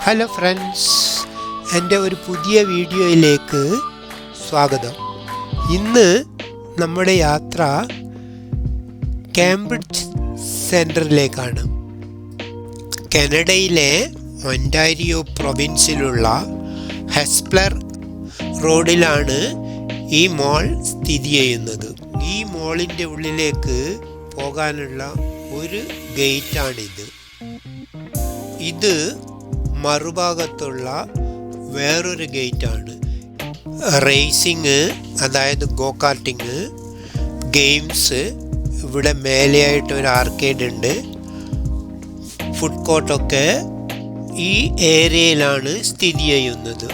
Hello friends, എൻ്റെ ഒരു പുതിയ വീഡിയോയിലേക്ക് സ്വാഗതം. ഇന്ന് നമ്മുടെ യാത്ര കേംബ്രിഡ്ജ് സെൻറ്ററിലേക്കാണ്. കാനഡയിലെ ഒൻറ്റാരിയോ പ്രൊവിൻസിലുള്ള ഹെസ്പ്ലർ റോഡിലാണ് ഈ മോൾ സ്ഥിതി ചെയ്യുന്നത്. ഈ മോളിൻ്റെ ഉള്ളിലേക്ക് പോകാനുള്ള ഒരു ഗേറ്റാണിത്. ഇത് മറുഭാഗത്തുള്ള വേറൊരു ഗേറ്റാണ്. റേസിങ്, അതായത് ഗോ കാർട്ടിങ്, ഗെയിംസ്, ഇവിടെ മേലെയായിട്ട് ഒരു ആർക്കേഡ് ഉണ്ട്. ഫുഡ് കോർട്ടൊക്കെ ഈ ഏരിയയിലാണ് സ്ഥിതി ചെയ്യുന്നത്.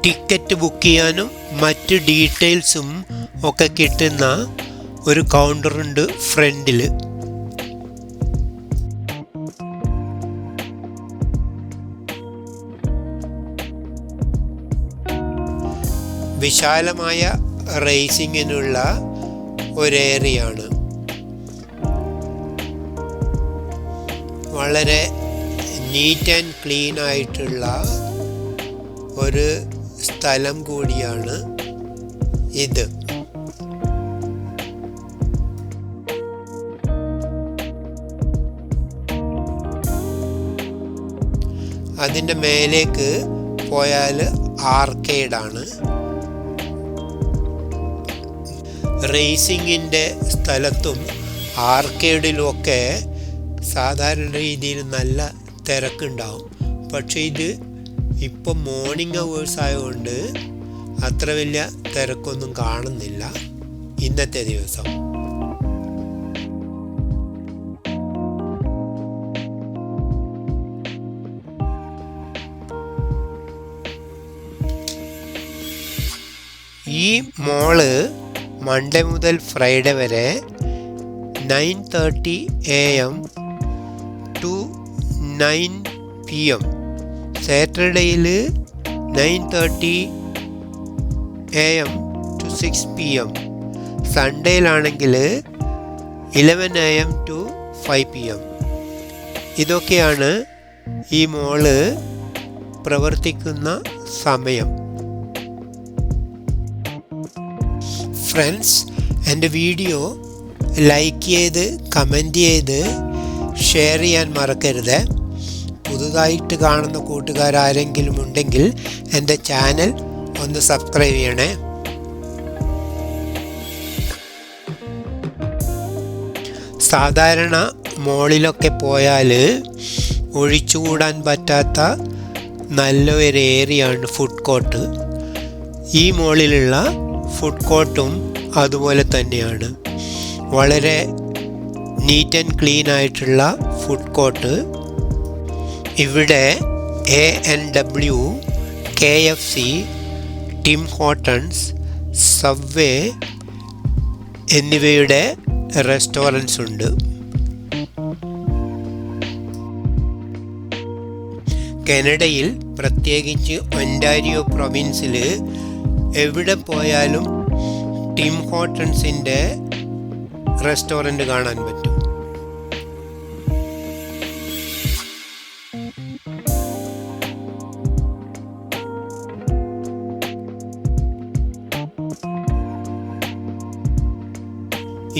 ടിക്കറ്റ് ബുക്ക് ചെയ്യാനും മറ്റ് ഡീറ്റെയിൽസും ഒക്കെ കിട്ടുന്ന ഒരു കൗണ്ടറുണ്ട് ഫ്രണ്ടിൽ. വിശാലമായ റേസിങ്ങിനുള്ള ഒരു ഏരിയയാണ്. വളരെ നീറ്റ് ആൻഡ് ക്ലീൻ ആയിട്ടുള്ള ഒരു സ്ഥലം കൂടിയാണ് ഇത്. അതിൻ്റെ മേലേക്ക് പോയാൽ ആർക്കേഡാണ്. റേസിങ്ങിൻ്റെ സ്ഥലത്തും ആർക്കേഡിലുമൊക്കെ സാധാരണ രീതിയിൽ നല്ല തിരക്കുണ്ടാവും. പക്ഷേ ഇത് ഇപ്പം മോർണിംഗ് അവേഴ്സ് ആയതുകൊണ്ട് അത്ര വലിയ തിരക്കൊന്നും കാണുന്നില്ല ഇന്നത്തെ ദിവസം. ഈ മോള് മൺഡേ മുതൽ ഫ്രൈഡേ വരെ 9:30 AM to 9 PM, സാറ്റർഡേയിൽ 9:30 AM to 6 PM, സൺഡേയിലാണെങ്കിൽ 11 AM to 5 PM. ഇതൊക്കെയാണ് ഈ മോള് പ്രവർത്തിക്കുന്ന സമയം. ഫ്രണ്ട്സ്, എൻ്റെ വീഡിയോ ലൈക്ക് ചെയ്ത് കമൻറ്റ് ചെയ്ത് ഷെയർ ചെയ്യാൻ മറക്കരുത്. പുതുതായിട്ട് കാണുന്ന കൂട്ടുകാരാരെങ്കിലും ഉണ്ടെങ്കിൽ എൻ്റെ ചാനൽ ഒന്ന് സബ്സ്ക്രൈബ് ചെയ്യണേ. സാധാരണ മോളിലൊക്കെ പോയാൽ ഒഴിച്ചുകൂടാൻ പറ്റാത്ത നല്ലൊരു ഏരിയയാണ് ഫുഡ് കോർട്ട്. ഈ മോളിലുള്ള ഫുഡ് കോർട്ടും അതുപോലെ തന്നെയാണ്. വളരെ നീറ്റ് ആൻഡ് ക്ലീൻ ആയിട്ടുള്ള ഫുഡ് കോർട്ട്. ഇവിടെ A&W, KFC, ടിം ഹോട്ടൺസ്, സബ്വേ എന്നിവയുടെ റെസ്റ്റോറൻറ്റ്സ് ഉണ്ട്. കാനഡയിൽ പ്രത്യേകിച്ച് ഒൻറ്റാരിയോ പ്രൊവിൻസിൽ എവിടെ പോയാലും ടിം ഹോട്ടൺസിൻ്റെ റെസ്റ്റോറൻറ്റ് കാണാൻ പറ്റും.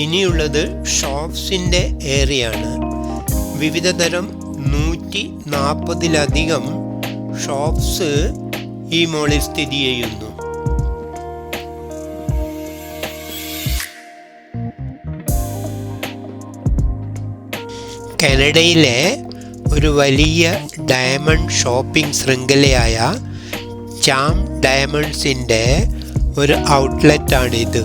ഇനിയുള്ളത് ഷോപ്സിൻ്റെ ഏരിയയാണ്. വിവിധ തരം 140-ലധികം ഷോപ്സ് ഈ മോളിൽ സ്ഥിതി ചെയ്യുന്നു. കാനഡയിലെ ഒരു വലിയ ഡയമണ്ട് ഷോപ്പിംഗ് ശൃംഖലയായ ചാം ഡയമണ്ട്സിൻ്റെ ഒരു ഔട്ട്ലെറ്റാണിത്.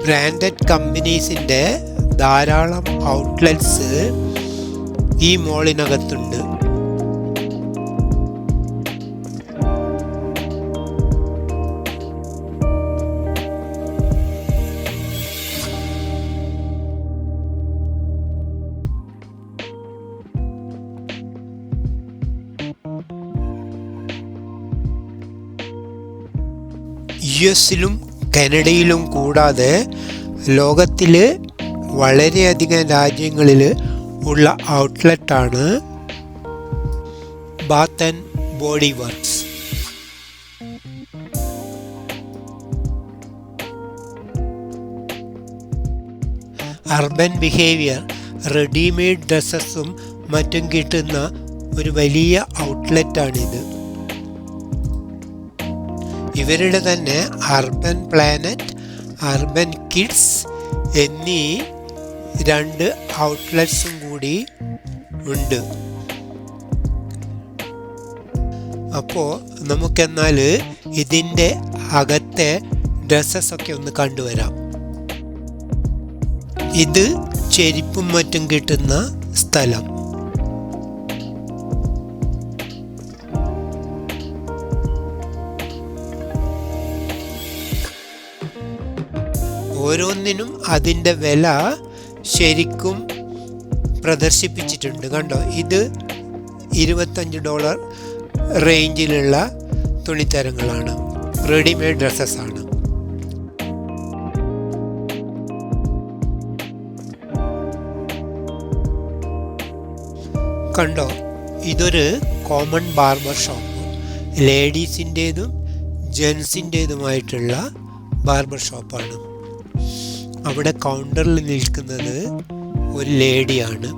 ബ്രാൻഡഡ് കമ്പനീസിൻ്റെ ധാരാളം ഔട്ട്ലെറ്റ്സ് ഈ മോളിനകത്തുണ്ട്. US-ലും കാനഡയിലും കൂടാതെ ലോകത്തിൽ വളരെയധികം രാജ്യങ്ങളിൽ ഉള്ള ഔട്ട്ലെറ്റാണ് Bath and Body Works. Urban Behaviour readymade ഡ്രസ്സസും മറ്റും കിട്ടുന്ന ഒരു വലിയ ഔട്ട്ലെറ്റാണിത്. ഇവരുടെ തന്നെ അർബൻ പ്ലാനറ്റ്, അർബൻ കിഡ്സ് എന്നീ 2 ഔട്ട്ലെറ്റ്സും കൂടി ഉണ്ട്. അപ്പോൾ നമുക്കെന്നാൽ ഇതിൻ്റെ അകത്തെ ഡ്രസ്സസൊക്കെ ഒന്ന് കണ്ടുവരാം. ഇത് ചെരുപ്പും മറ്റും കിട്ടുന്ന സ്ഥലം. ഓരോന്നിനും അതിൻ്റെ വില ശരിക്കും പ്രദർശിപ്പിച്ചിട്ടുണ്ട്. കണ്ടോ, ഇത് $25 റേഞ്ചിലുള്ള തുണിത്തരങ്ങളാണ്, റെഡിമെയ്ഡ് ഡ്രസ്സസാണ്. കണ്ടോ, ഇതൊരു കോമൺ ബാർബർ ഷോപ്പ്. ലേഡീസിൻ്റേതും ജെൻസിൻ്റേതുമായിട്ടുള്ള ബാർബർ ഷോപ്പാണ്. അവിടെ കൗണ്ടറിൽ നിൽക്കുന്നത് ഒരു ലേഡിയാണ്.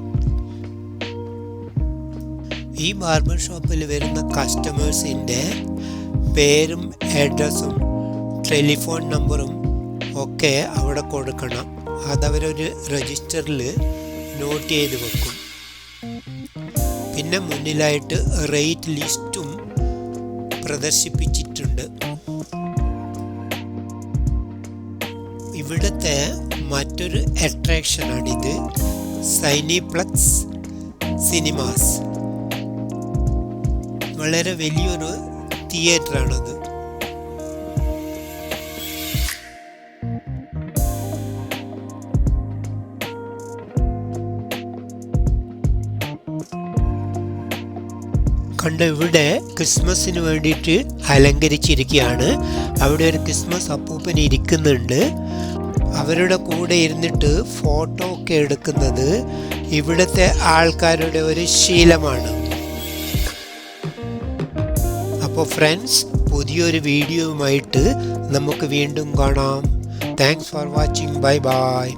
ഈ ബാർബർ ഷോപ്പിൽ വരുന്ന കസ്റ്റമേഴ്സിൻ്റെ പേരും അഡ്രസ്സും ടെലിഫോൺ നമ്പറും ഒക്കെ അവിടെ കൊടുക്കണം. അതവരൊരു രജിസ്റ്ററിൽ നോട്ട് ചെയ്ത് വെക്കും. പിന്നെ മുന്നിലായിട്ട് റേറ്റ് ലിസ്റ്റും പ്രദർശിപ്പിച്ചിട്ടുണ്ട്. ഇവിടുത്തെ മറ്റൊരു അട്രാക്ഷനാണിത്, സൈനിപ്ലക്സ് സിനിമാസ്. വളരെ വലിയൊരു തിയേറ്ററാണത്. കണ്ട് ഇവിടെ ക്രിസ്മസിന് വേണ്ടിയിട്ട് അലങ്കരിച്ചിരിക്കുകയാണ്. അവിടെ ഒരു ക്രിസ്മസ് അപ്പൂപ്പൻ ഇരിക്കുന്നുണ്ട്. അവരുടെ കൂടെ ഇരുന്നിട്ട് ഫോട്ടോ ഒക്കെ എടുക്കുന്നത് ഇവിടുത്തെ ആൾക്കാരുടെ ഒരു ശീലമാണ്. അപ്പോൾ ഫ്രണ്ട്സ്, പുതിയൊരു വീഡിയോയുമായിട്ട് നമുക്ക് വീണ്ടും കാണാം. Thanks for watching. Bye bye.